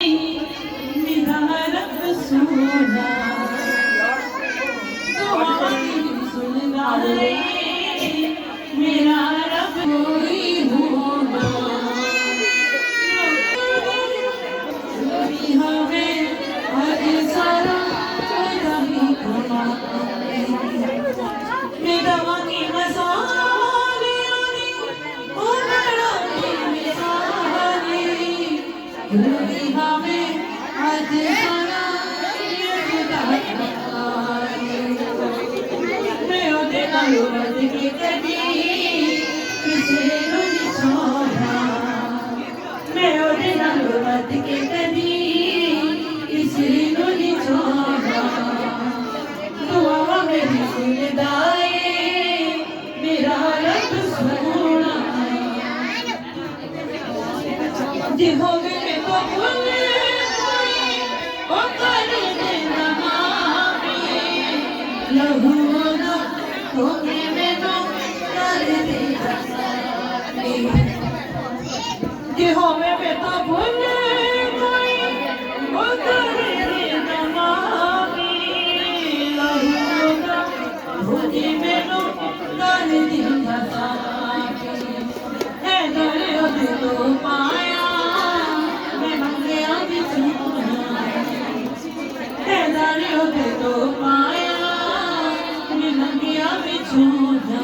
मेरा रब सोना सुनना है, मेरा रब कोई होगा हमें हर सारा तेरा ही कमा मेरा वानी मसाले ओ मेरा मिसाले हमें आज सारा मैं ओदे नाल रज के कदी किसे नु नहीं छोड़ा मैं ओदे नाल रज के कदी किसे नु नहीं छोड़ा दुआ मेरी सुनदा है मेरा रब सोना जे होवे मैं तो भूले ओ कर देना माफी लहूना होवे मैं तो कर देना साथी जे होवे मैं तो भूले ओ कर देना माफी लहूना होवे मैं तो कर देना साथी है दरिया दिलो पाया तो पाया नंगिया बिछोना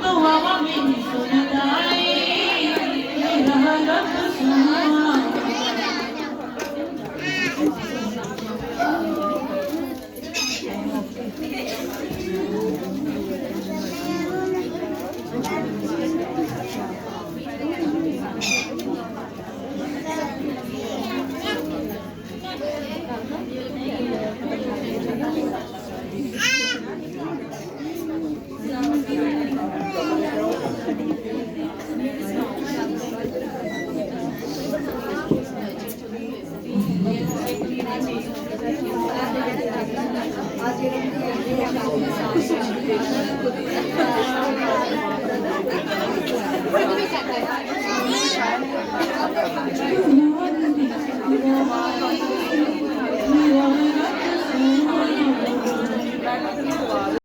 तो आवा मेरी सुनदा है मेरा रब सोना